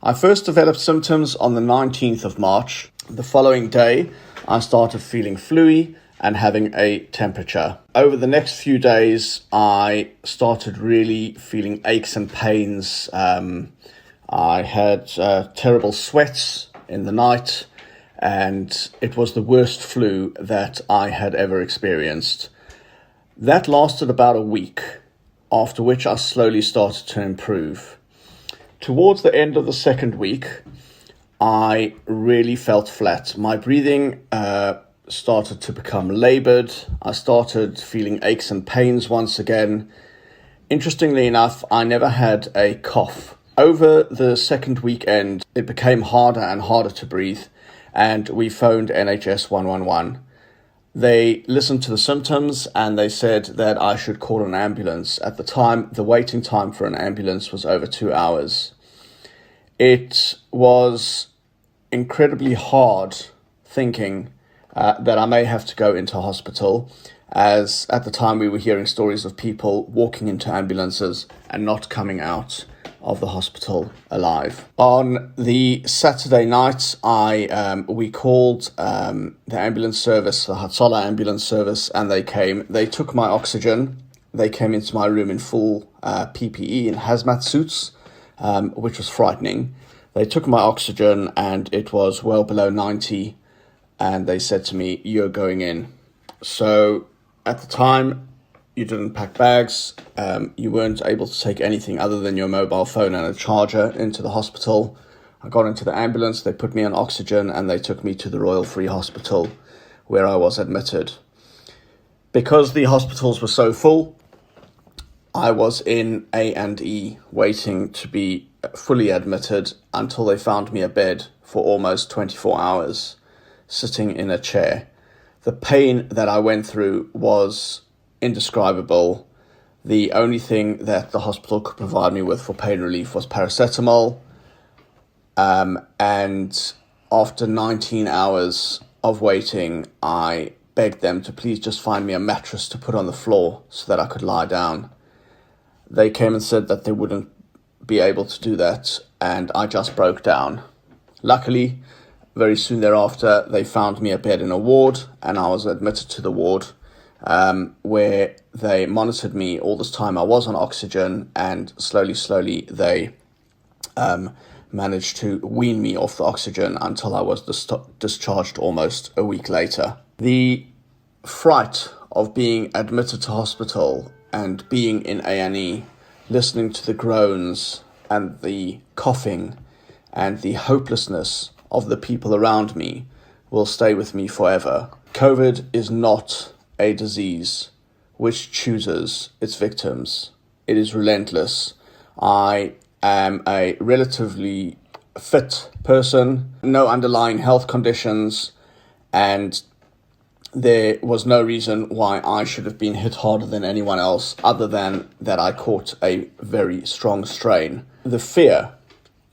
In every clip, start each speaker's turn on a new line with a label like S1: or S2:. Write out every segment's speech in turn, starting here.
S1: I first developed symptoms on the 19th of March. The following day, I started feeling flu-y and having a temperature. Over the next few days, I started really feeling aches and pains. I had terrible sweats in the night, and it was the worst flu that I had ever experienced. That lasted about a week, after which I slowly started to improve. Towards the end of the second week, I really felt flat. My breathing started to become labored. I started feeling aches and pains once again. Interestingly enough, I never had a cough. Over the second weekend, it became harder and harder to breathe, and we phoned NHS 111. They listened to the symptoms and they said that I should call an ambulance. At the time, the waiting time for an ambulance was over 2 hours. It was incredibly hard thinking that I may have to go into hospital, as at the time we were hearing stories of people walking into ambulances and not coming out of the hospital alive. On the Saturday night, we called the ambulance service, the Hatsola ambulance service, and they came. They took my oxygen. They came into my room in full PPE and hazmat suits, which was frightening. They took my oxygen and it was well below 90, and they said to me, "You're going in." So at the time, you didn't pack bags, you weren't able to take anything other than your mobile phone and a charger into the hospital. I got into the ambulance, they put me on oxygen, and they took me to the Royal Free Hospital, where I was admitted. Because the hospitals were so full, I was in A&E waiting to be fully admitted until they found me a bed for almost 24 hours, sitting in a chair. The pain that I went through was indescribable. The only thing that the hospital could provide me with for pain relief was paracetamol. And after 19 hours of waiting, I begged them to please just find me a mattress to put on the floor so that I could lie down. They came and said that they wouldn't be able to do that, and I just broke down. Luckily, very soon thereafter, they found me a bed in a ward, and I was admitted to the ward, where they monitored me all this time. I was on oxygen, and slowly they managed to wean me off the oxygen until I was discharged almost a week later. The fright of being admitted to hospital and being in A&E, listening to the groans and the coughing and the hopelessness of the people around me will stay with me forever. COVID is not a disease which chooses its victims. It is relentless. I am a relatively fit person, no underlying health conditions, and there was no reason why I should have been hit harder than anyone else, other than that I caught a very strong strain. The fear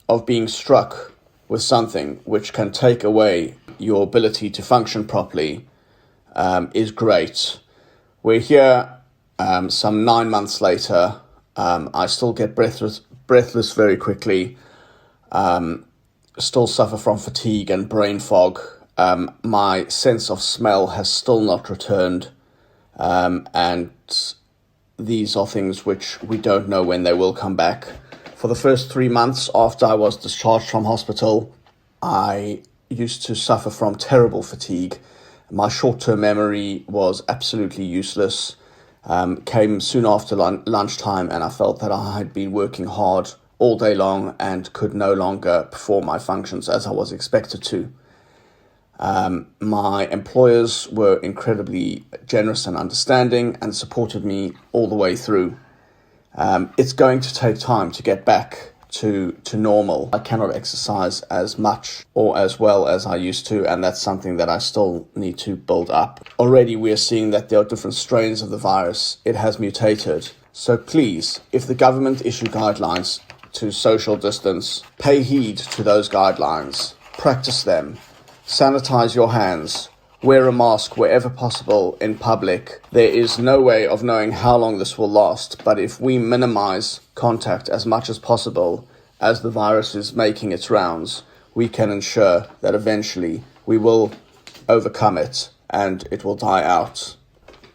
S1: of being struck with something which can take away your ability to function properly is great. We're here some 9 months later. I still get breathless very quickly, still suffer from fatigue and brain fog. My sense of smell has still not returned, and these are things which we don't know when they will come back. For the first 3 months after I was discharged from hospital, I used to suffer from terrible fatigue. My short-term memory was absolutely useless. Came soon after lunchtime, and I felt that I had been working hard all day long and could no longer perform my functions as I was expected to. My employers were incredibly generous and understanding and supported me all the way through. It's going to take time to get back to normal. I cannot exercise as much or as well as I used to, and that's something that I still need to build up. Already we are seeing that there are different strains of the virus. It has mutated. So please, if the government issue guidelines to social distance, pay heed to those guidelines. Practice them. Sanitize your hands. Wear a mask wherever possible in public. There is no way of knowing how long this will last, but if we minimize contact as much as possible as the virus is making its rounds, we can ensure that eventually we will overcome it and it will die out.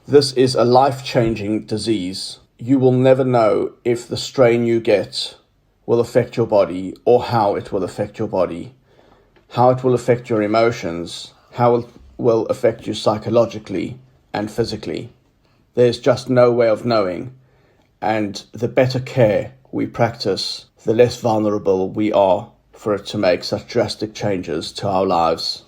S1: This is a life-changing disease. You will never know if the strain you get will affect your body or how it will affect your body, how it will affect your emotions, how it will affect you psychologically and physically. There's just no way of knowing, and the better care we practice, the less vulnerable we are for it to make such drastic changes to our lives.